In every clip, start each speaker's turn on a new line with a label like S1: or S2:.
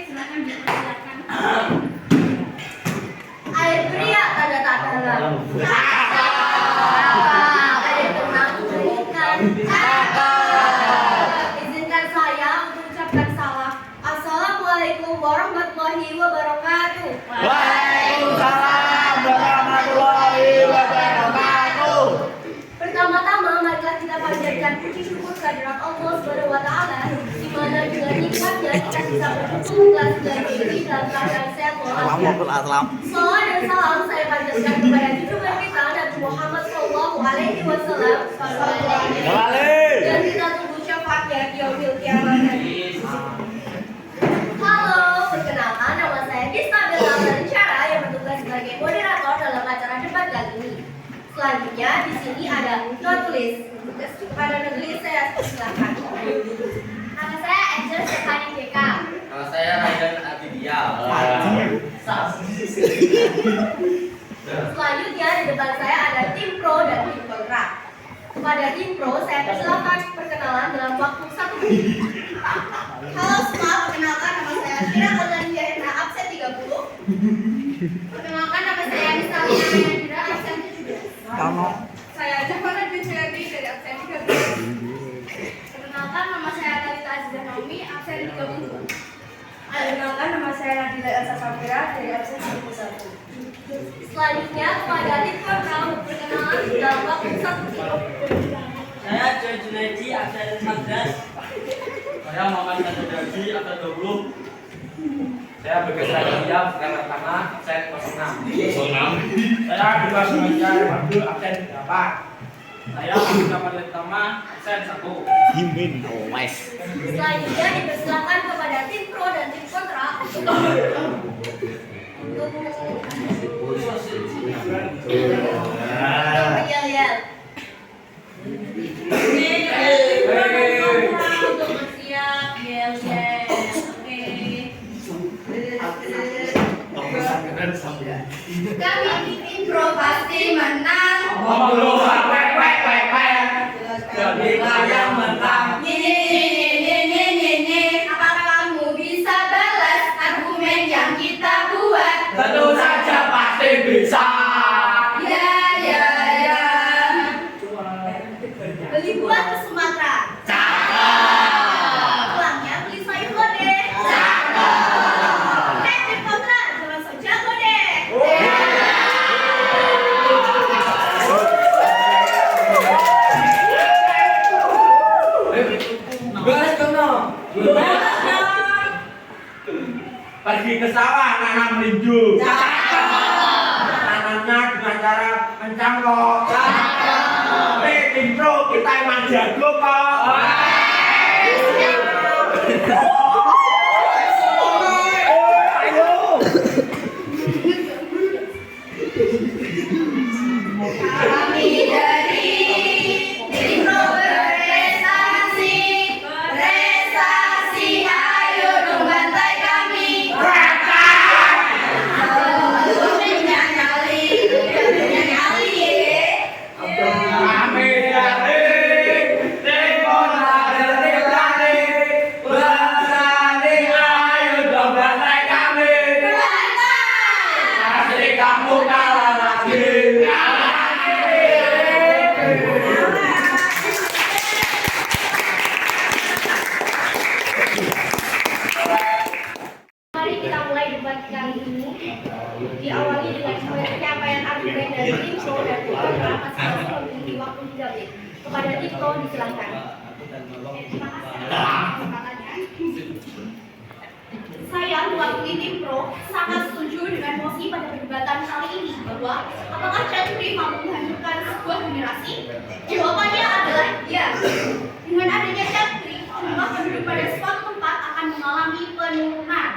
S1: silakan dipersilakan.
S2: Air pria tanda tanda. Air tenang berikan. Izinkan saya untuk ucapkan salam. Assalamualaikum warahmatullahi wabarakatuh.
S3: Waalaikumsalam warahmatullahi wabarakatuh.
S2: Pertama-tama marilah kita panjatkan puji syukur kehadirat Allah Subhanahu wa taala di mana dengan nikmatnya kita bisa berkumpul kelas belajar ini dalam keadaan sehat walafiat. Salawat dan salam saya panjatkan kepada junjungan kita Nabi Muhammad sallallahu alaihi wasallam dan kita tunggu syafaatnya di yaumil qiyamah nanti. Halo, perkenalkan nama saya Dista Bella Rencana yang bertugas sebagai moderator dalam acara debat kali ini. Selanjutnya di sini ada penulis. Kepada penulis saya silakan. Nama saya Angel Stefani Deka.
S4: Nama saya Raidan Adidia.
S2: Selanjutnya di depan saya ada tim pro dan tim kontra. Kepada tim pro saya persilakan perkenalan dalam waktu 1 menit. Halo semua, perkenalkan nama saya Kira Kozania Hendra absen 30. Perkenalkan nama saya Nisa Hendra absen 17. Saya Jafar bin Syarbi dari absen 30. Perkenalkan nama saya Talita Aziza Naomi absen 32. Perkenalkan nama saya Nadila Elsa Safira dari absen 31. Selanjutnya kepada tim kontra perkenalan dalam waktu 1 menit.
S4: Saya Joy Junaidi, absen 14. Saya Muhammad Sanjadi, absen 20. Saya Begas Radia, bukan pertama, absen 06. Saya Bebas Mengajar, Abdul, absen 8. Saya Abdul Pertama, absen 1.
S2: Selanjutnya dipersilakan kepada tim pro dan tim kontra untuk yel-yel. Siap, yel-yel. Kami di tim pro pasti menang.
S4: Jadilah yang menang.
S2: Apakah kamu bisa balas argumen yang kita buat?
S4: Tentu saja pasti bisa.
S2: Ya. Beli buah ke Sumatera. Pulangnya beli sayur lodeh. Tim kontra, jangan sok jago deh.
S4: Pergi ke sawah nanam linju. Nanamnya dengan cara mencangkok. Tim pro kita emang jago kok.
S2: Kami dari tim pro berprestasi, ayo dong bantai kami. Punya nyali
S4: Kami dari tim kontra dari berani, ayo dong bantai kami. Pasti kamu kalah lagi.
S2: Mari kita mulai debat kali ini. Diawali dengan penyampaian argumen dari tim pro dan tim kontra masing-masing memiliki waktu 3 menit. Kepada tim pro disilahkan. Terima kasih. Saya mewakili tim pro sangat setuju dengan mosi pada perdebatan kali ini bahwa apakah Chelsea mampu menghancurkan sebuah generasi? Jawabannya adalah ya. Dengan adanya Chelsea, jumlah penduduk pada suatu tempat akan mengalami penurunan.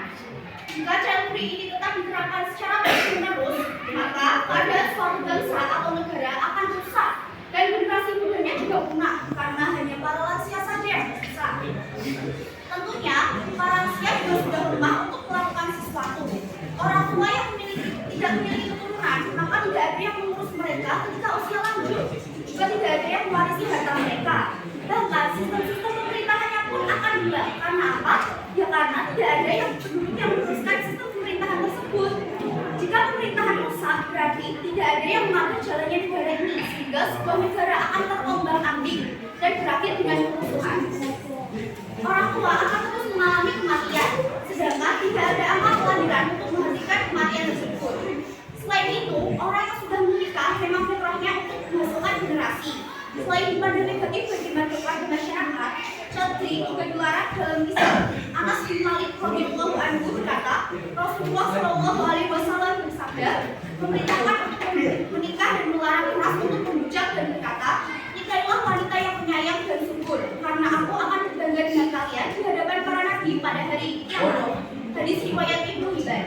S2: Jika Chelsea ini tetap diterapkan secara terus-menerus, maka pada suatu bangsa atau negara akan rusak dan generasi mudanya juga punah karena hanya para lansia saja yang tersisa. Tentunya, para lansia juga sudah lemah untuk melakukan sesuatu. Orang tua yang tidak memiliki keturunan, maka tidak ada yang mengurus mereka ketika usia lanjut. Juga tidak ada yang mewarisi harta mereka. Bahkan sistem-sistem pemerintahannya pun akan hilang. Karena apa? Ya karena tidak ada yang penduduk yang meneruskan sistem pemerintahan tersebut. Jika pemerintahan rusak, berarti tidak ada yang mengatur jalannya negara ini, sehingga sebuah negara akan terombang-ambing dan berakhir dengan kerusuhan. Orang tua akan terus mengalami kematian, sedangkan tidak ada amal kelahiran untuk menghentikan kematian tersebut. Selain itu, orang yang sudah menikah memang fitrahnya untuk menghasilkan generasi. Selain ibadah negatif bagi keluarga masyarakat, Chotri juga dilarang dalam Islam. Anas bin Malik radhiyallahu anhu berkata, Rasulullah Shallallahu Alaihi Wasallam bersabda, memerintahkan untuk menikah dan melarang keras untuk membujak dan berkata, nikahlah wanita yang penyayang dan subur, karena aku akan berbangga dengan kalian di hadapan para nabi pada hari kiamat. Hadis riwayat Ibnu Hibban.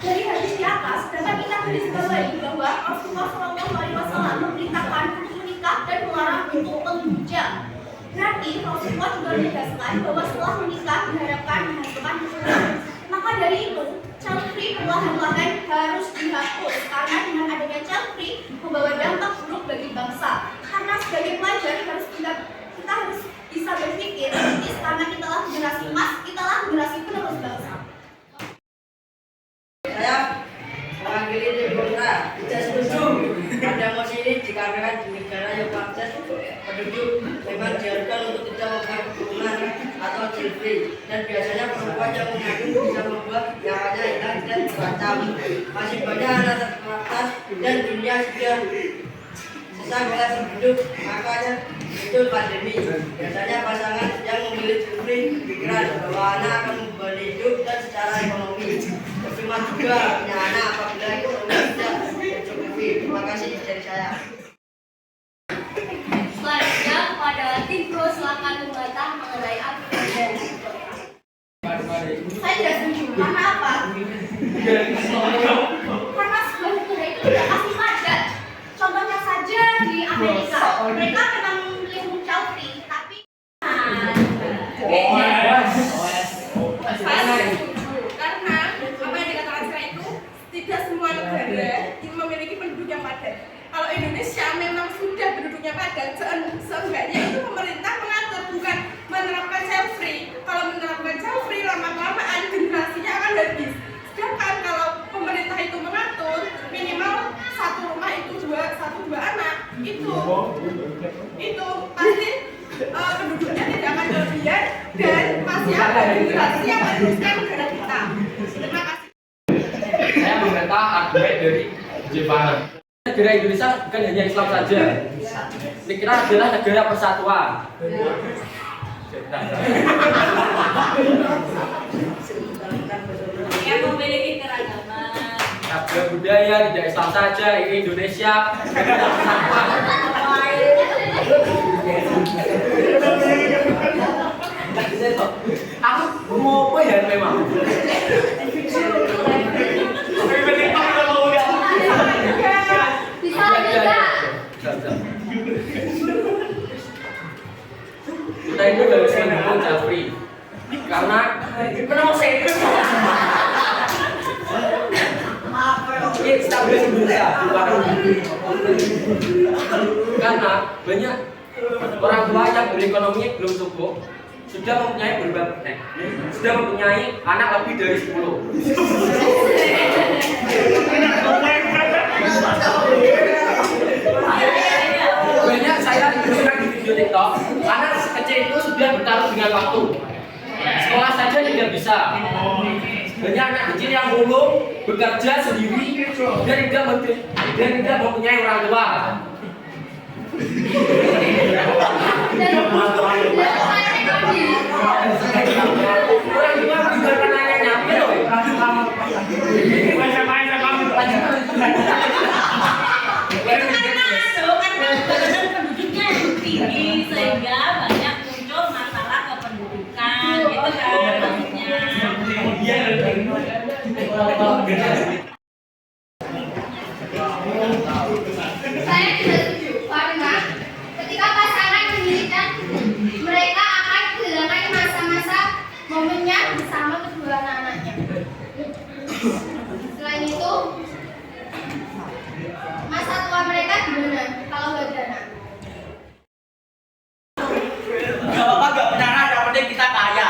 S2: Dari hadis di atas dapat kita garisbawahi bahwa Rasulullah Shallallahu Alaihi Wasallam memerintahkan untuk menikah dan melarang untuk membujak. Berarti Rasulullah juga menegaskan bahwa setelah menikah diharapkan menghasilkan keturunan. Maka dari itu, child free perlahan-lahan harus dihapus karena dengan adanya child free membawa dampak buruk bagi bangsa. Karena sebagai pelajar kita harus bisa berpikir kritis karena kitalah generasi emas, kitalah generasi penerus bangsa.
S1: Saya mewakili tim kontra, tidak setuju pada mosi ini dikarenakan di negara yang praktis penduduk memang diharuskan untuk tidak membuat keturunan atau childfree, dan biasanya perempuan yang mengandung bisa membuat nyawanya hilang dan terancam. Masih banyak anak terbatas dan dunia sudah sesak oleh penduduk, makanya itu pandemi. Biasanya pasangan yang memilih childfree berpikiran bahwa anak akan membantu hidup dan secara ekonomi. Cuma juga punya anak apabila ekonomi tidak mencukupi. Terima kasih dari saya.
S2: Selanjutnya kepada tim pro silakan membantah mengenai argumen. Saya tidak setuju. Karena apa? Karena sebuah negara itu tidak pasti padat. Contohnya saja di Amerika, mereka memang memilih child free, tapi
S5: Saya setuju karena apa yang dikatakan saya itu tidak semua negara yang memiliki penduduk yang padat. Kalau Indonesia memang sudah penduduknya padat, seenggaknya itu pemerintah mengatur, bukan menerapkan child free. Kalau menerapkan child free lama-kelamaan generasinya akan habis. Sedangkan kalau pemerintah itu mengatur minimal satu rumah itu satu dua anak, itu pasti penduduknya tidak akan kelebihan dan masih ada generasi yang meneruskan negara kita. Terima kasih.
S4: Saya membantah argumen dari Jepang. Negara Indonesia bukan hanya Islam saja. Kita adalah negara persatuan.
S5: Yang memiliki keragaman.
S4: Ada budaya, tidak Islam saja. Ini Indonesia negara persatuan. Aku mau apa ya memang?
S2: bisa juga.
S4: Kita itu harus mendukung child free karena kenapa saya itu stabilitas Indonesia karena banyak orang tua yang berekonomi belum cukup sudah mempunyai anak lebih dari 10. Banyak saya lihat di video TikTok, anak kecil itu sudah bertarung dengan waktu. Sekolah saja tidak bisa. Banyak anak kecil yang mulung, bekerja sendiri dan tidak mempunyai orang tua. Orang tua juga nanya nyampe loh.
S6: Penduduknya tinggi sehingga banyak muncul masalah kependudukan gitu kan maksudnya.
S2: Saya tidak setuju karena ketika pasangan menikah, mereka akan kehilangan masa-masa momennya bersama kedua anak-anaknya. Selain itu, masa tua mereka gimana kalau nggak ada anak?
S3: Gak apa-apa, gak punya anak, yang penting kita kaya.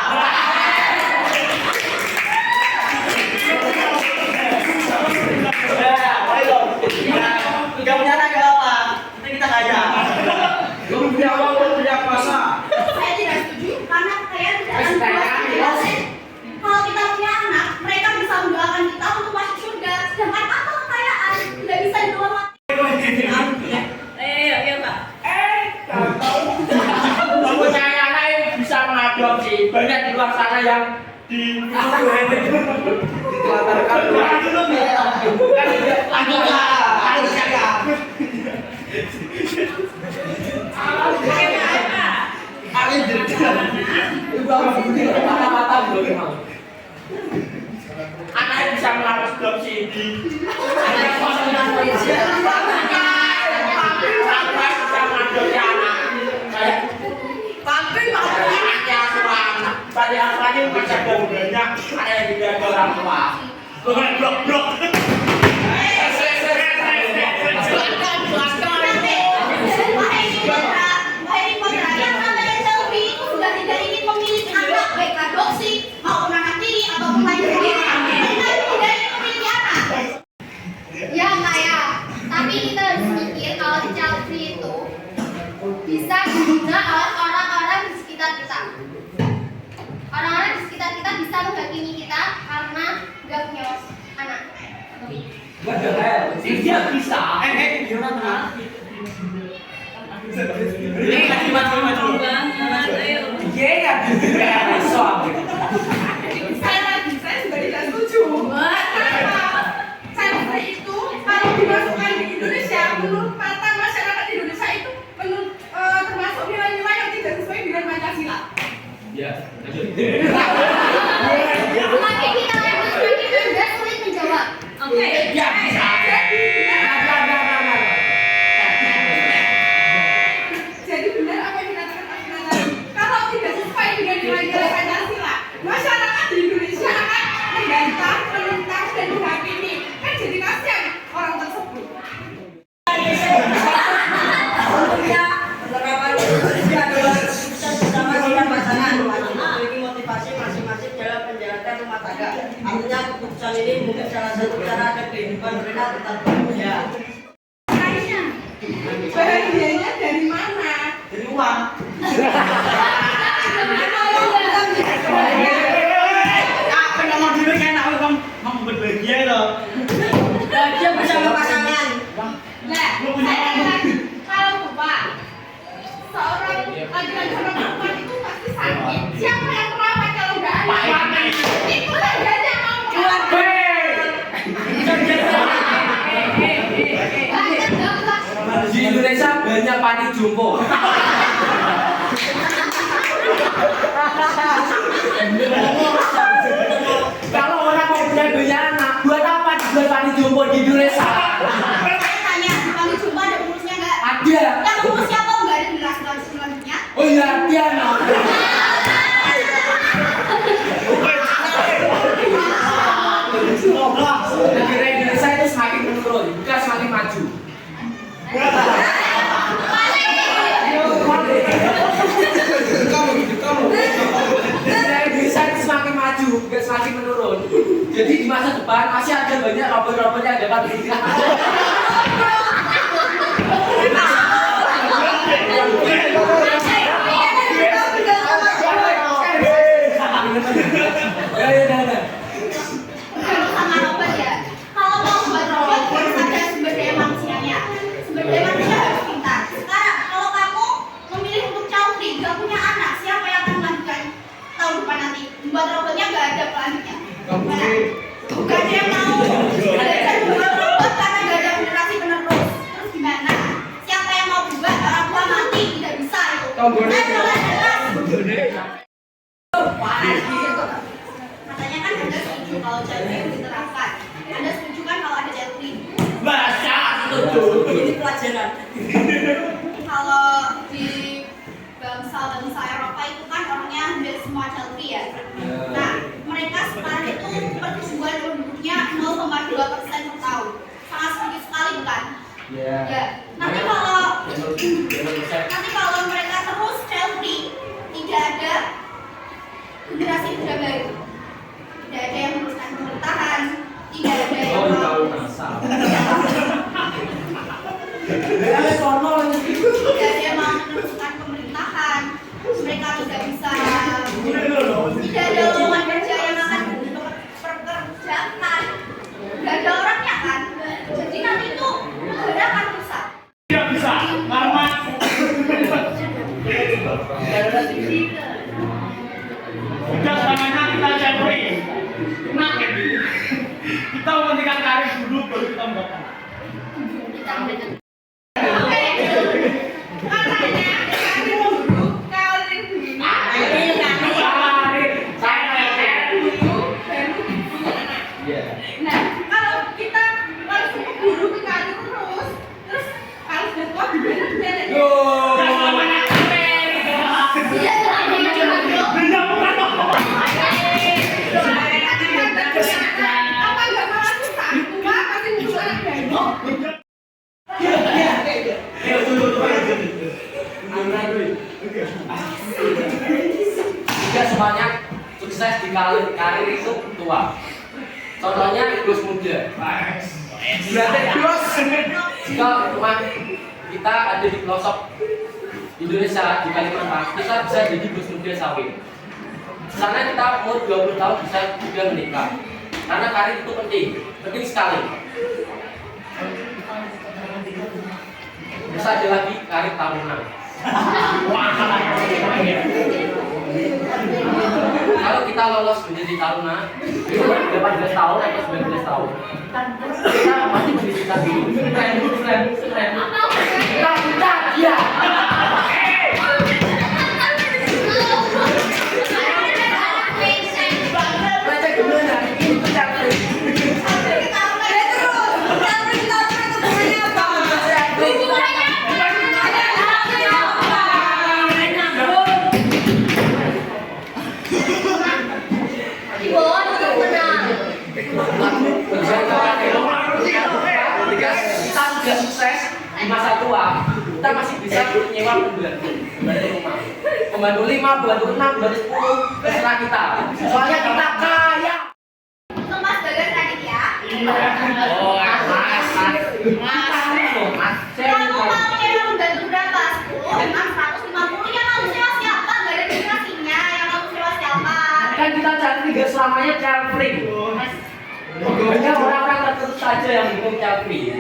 S3: Anaknya bisa melakukan blok sini. Tadi anaknya bisa banyak, ada juga orang tua. Bukan blok-blok.
S2: Ya Kak ya, tapi kita harus mikir kalau child free itu bisa dibina oleh orang-orang di sekitar kita. Orang-orang di sekitar kita bisa menghakimi kita karena nggak punya anak.
S3: Dia bisa.
S4: Gimana?
S3: Ini lagi maju.
S6: Banget, ayo.
S3: Iya ya, bisa.
S5: Saya juga tidak setuju. Kenapa? Child free itu kalau dimasukkan di Indonesia, menurut mata masyarakat Indonesia itu termasuk nilai-nilai yang tidak sesuai dengan Pancasila.
S4: Ya,
S2: Semakin kita lanjut, semakin Anda sulit menjawab.
S6: Oke.
S3: Ya bisa.
S5: Jadi benar apa yang dikatakan Mas Nana tadi. Kalau tidak sesuai dengan nilai-nilai Pancasila, masyarakat di Indonesia akan membantah, menentang dan menghakimi. Kan jadi kasihan orang tersebut.
S1: Penerapan Indonesia adalah sukses bersama dengan pasangan memiliki motivasi masing-masing dalam menjalankan rumah tangga. Artinya keputusan ini mungkin salah satu cara agar kehidupan mereka tetap bahagia.
S5: Bahagianya dari mana?
S3: Dari uang. Apa yang mau dulu kan aku kamu berbahagia loh.
S1: Bahagia bersama pasangan.
S2: Nah, saya katakan kalau Bapak seorang laki-laki sama perempuan itu pasti sakit. Siapa yang merawat kalau nggak ada? Itulah dia yang mau merawat. Banyak banget.
S4: di Indonesia banyak panti jompo. Kalau orang mau punya banyak anak, buat apa dibuat panti jompo di Indonesia?
S2: Saya tanya, kami coba ada urusnya nggak?
S4: Ada.
S2: Yang urusnya kok nggak ada generasi selanjutnya?
S4: Oh iya, dia no. Negara Indonesia itu semakin menurun, bukan semakin maju. Negara Indonesia itu semakin maju, bukan semakin menurun. Jadi di masa depan masih ada banyak robot-robot yang dapat bergerak.
S2: Sama robot ya. Kalau mau buat robot harus ada sumber daya manusianya. Sumber daya manusia harus pintar. Sekarang kalau kamu memilih untuk child free, gak punya anak, siapa yang akan melanjutkan tahun depan nanti? Membuat robotnya gak ada pelanjutnya. Gak ada yang mau belajar membuat robot karena gak ada generasi penerus. Terus gimana? Siapa yang mau buat orang tua mati? Tidak bisa itu. Katanya kan Anda setuju kalau child free diterapkan. Anda setuju kan kalau ada child free?
S3: Bahasa setuju.
S1: Ini pelajaran.
S2: Kalau di bangsa-bangsa Eropa itu kan orangnya hampir semua child free ya. Nah, mereka sekarang itu pertumbuhan penduduknya 0,2% per tahun. Sangat sedikit sekali bukan? Ya. Nanti kalau mereka terus child free, tidak ada generasi muda baru. Tidak ada yang meneruskan pemerintahan, tidak ada yang
S4: Oh,
S2: mau
S4: tahu masa.
S2: tidak ada yang mau meneruskan pemerintahan. Mereka tidak bisa, tidak ada lowongan kerja yang akan dipekerjakan. Tidak ada orangnya kan. Jadi nanti itu negara akan rusak.
S3: Tidak bisa. Karena udah selamanya kita cari. baru kita mendapatkan.
S5: Nah, kalau kita langsung keburu ke kali terus kalau sudah tua bener-bener. Apa nggak malah susah? Tua pasti muncul anak bayi.
S4: Tidak semuanya sukses di karir itu tua. Contohnya Gus muda. Jika rumah kita ada di pelosok Indonesia di Kalimantan, kita bisa jadi Gus muda sawit. Di sana kita umur 20 tahun bisa juga menikah. Karena karir itu penting sekali. Bisa ada lagi karir tahunan. Kalau kita lolos menjadi taruna 18 tahun atau 19 tahun, kita pasti pendidikan dulu. Keren. Iya. Baca gimana? Itu cantik. Ketika kita sudah sukses di masa tua, kita masih bisa menyewa pembantu rumah, pembantu 5, pembantu 6, pembantu 10, terserah kita. Soalnya kita kaya.
S2: Mas Bagas tadi ya.
S4: Oh, mas.
S2: Kamu mau nyewa pembantu berapa? 10, 6, 150. Yang kamu sewa siapa? Gak ada definisinya. Yang kamu sewa siapa?
S4: Kan kita cari tidak selamanya child free. Hanya orang-orang tertentu saja yang mendukung child free.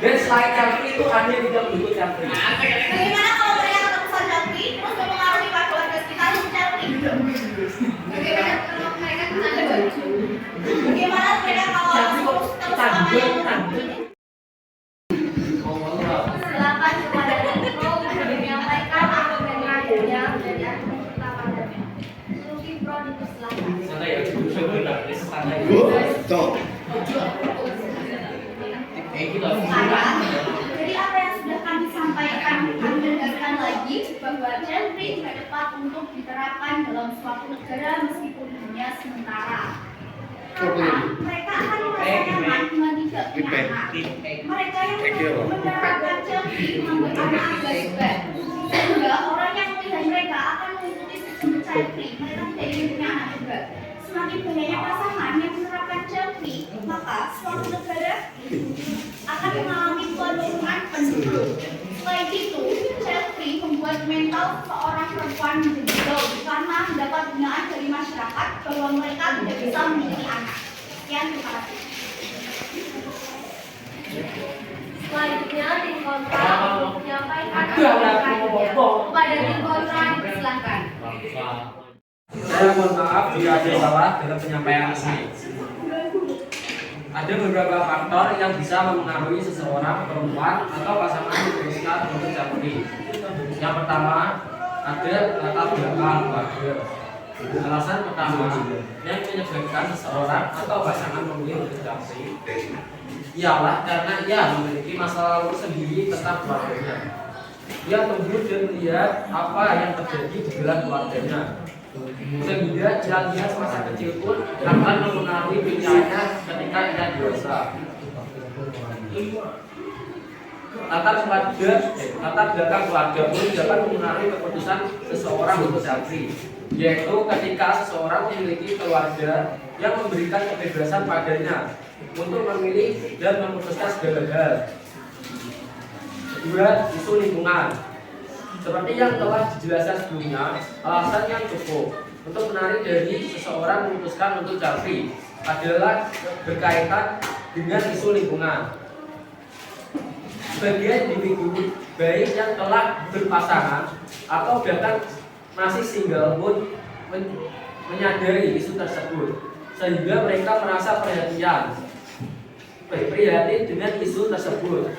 S4: Dan selain child free itu ada yang tidak mendukung child free.
S2: Bagaimana kalau mereka ketemu child free terus mempengaruhi keluarga kita untuk child free? Bagaimana kalau mereka ada baju? Bagaimana mereka kalau terus selamanya silakan kepada Niko untuk menyampaikan apa yang adanya dari acara pertama dan Luki Pro dipersilakan.
S4: Santai ya, santai.
S2: Jadi apa yang sudah kami sampaikan, kami tegaskan lagi bahwa child free tidak tepat untuk diterapkan dalam suatu negara meskipun hanya sementara. Karena mereka akan merasa nyaman dengan tidak punya anak. Mereka yang menerapkan child free membuat anak juga. Sehingga orang yang melihat mereka akan mengikuti sistem child free. Mereka tidak ingin punya anak juga. Semakin banyaknya pasangan yang menerapkan child free, maka suatu negara akan mengalami penurunan penduduk. Selain itu, child free membuat mental seorang perempuan menjadi down karena mendapat binaan dari masyarakat bahwa mereka tidak bisa memiliki anak. Sekian, terima kasih. Selanjutnya, tim kontra untuk menyampaikan kepada tim kontra dipersilakan.
S4: Saya mohon maaf jika ada salah dalam penyampaian ini. Ada beberapa faktor yang bisa mempengaruhi seseorang perempuan atau pasangan memutuskan untuk child free. Yang pertama, ada latar belakang keluarga. Alasan pertama yang menyebabkan seseorang atau pasangan memilih untuk child free ialah karena ia memiliki masa lalu sendiri tentang keluarganya. Ia tumbuh dan melihat apa yang terjadi di dalam keluarganya. Sehingga jalan-jalan semasa kecil pun akan mempengaruhi pikirannya ketika ia dewasa. Latar belakang keluarga pun dapat mempengaruhi keputusan seseorang untuk child free, yaitu ketika seseorang memiliki keluarga yang memberikan kebebasan padanya untuk memilih dan memutuskan segala hal. Kedua, isu lingkungan. Seperti yang telah dijelaskan sebelumnya, alasan yang cukup untuk menarik dari seseorang memutuskan untuk child free adalah berkaitan dengan isu lingkungan. Sebagian individu baik yang telah berpasangan atau bahkan masih single pun menyadari isu tersebut, sehingga mereka merasa perhatian prihatin dengan isu tersebut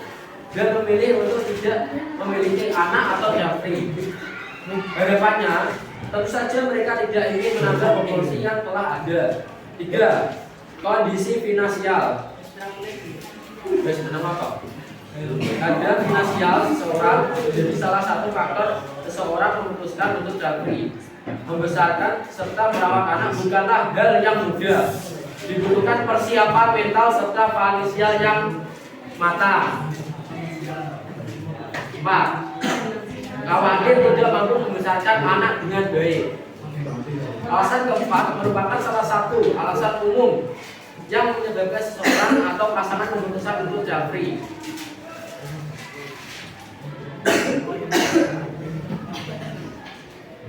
S4: dan memilih untuk tidak memiliki anak atau jantri. Harapannya, tentu saja mereka tidak ingin menambah populasi yang telah ada. 3. Kondisi finansial. Ada finansial seseorang menjadi salah satu faktor seseorang memutuskan untuk jantri. Membesarkan serta merawat anak bukanlah hal yang mudah. Dibutuhkan persiapan mental serta finansial yang matang. 4. Khawatir tidak mampu membesarkan anak dengan baik. Alasan keempat merupakan salah satu alasan umum yang menyebabkan seseorang atau pasangan memutuskan untuk jantri.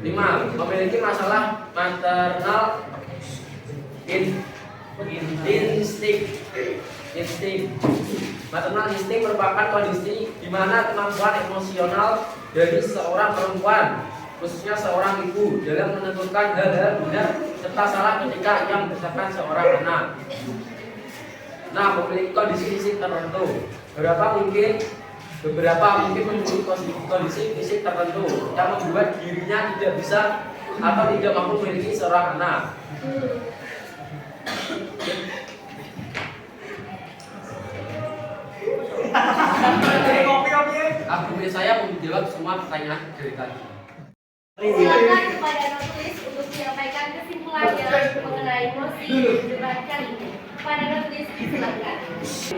S4: 5. Memiliki masalah maternal insting. Maternal insting merupakan kondisi di mana kemampuan emosional dari seorang perempuan, khususnya seorang ibu, dalam menentukan hal-hal benar serta salah ketika yang membesarkan seorang anak. Nah, memiliki kondisi fisik tertentu. Beberapa mungkin memiliki kondisi fisik tertentu yang membuat dirinya tidak bisa atau tidak mampu memiliki seorang anak. Akhirnya saya menjawab semua pertanyaan dari tadi.
S2: Silakan kepada penulis untuk menyampaikan kesimpulannya mengenai mosi debat kali ini. Kepada penulis silakan.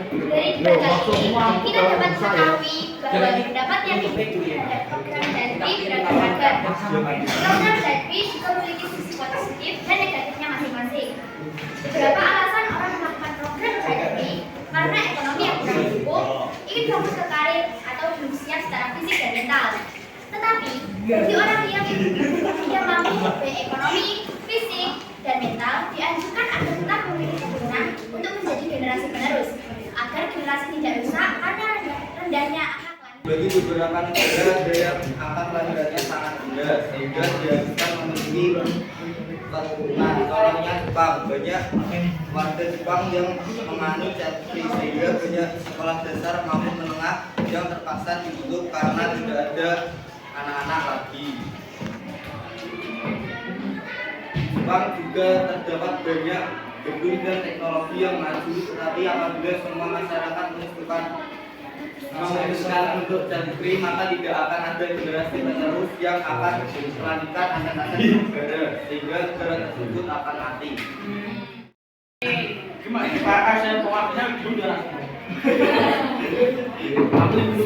S2: Dari debat kali ini kita dapat mengetahui bahwa pendapat yang dimiliki terhadap program Jantri beragam-ragam. Program Jantri juga memiliki sisi positif dan negatifnya masing-masing. Beberapa alasan orang melakukan program Jantri karena ekonomi yang kurang cukup, ingin fokus ke karir atau belum siap secara fisik dan mental. Tetapi bagi orang yang tidak mampu baik ekonomi, fisik, dan mental, dianjurkan agar tetap memiliki keturunan untuk menjadi generasi penerus, agar generasi tidak rusak karena rendahnya angka kelahiran.
S7: Bagi beberapa negara ada yang angka kelahirannya sangat rendah sehingga diharuskan memiliki keturunan. Contohnya Jepang, banyak warga Jepang yang menganut Jantri sehingga banyak sekolah dasar maupun menengah yang terpaksa ditutup karena tidak ada anak-anak lagi. Jepang juga terdapat banyak gedung dan teknologi yang maju, tetapi apabila semua masyarakat memutuskan untuk jantri, maka tidak akan ada generasi penerus yang akan melanjutkan aset-aset negara, sehingga negara tersebut akan mati.
S3: Gimana saya pengabdinya juga.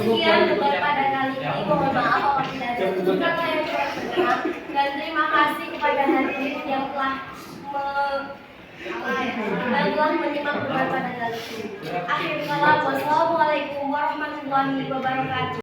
S2: Sekian debat pada kali ini. Mohon maaf apabila ada kata yang kurang berkenan, dan terima kasih kepada hadirin yang telah menyimak debat pada kali ini. Akhir kata, wassalamualaikum warahmatullahi wabarakatuh.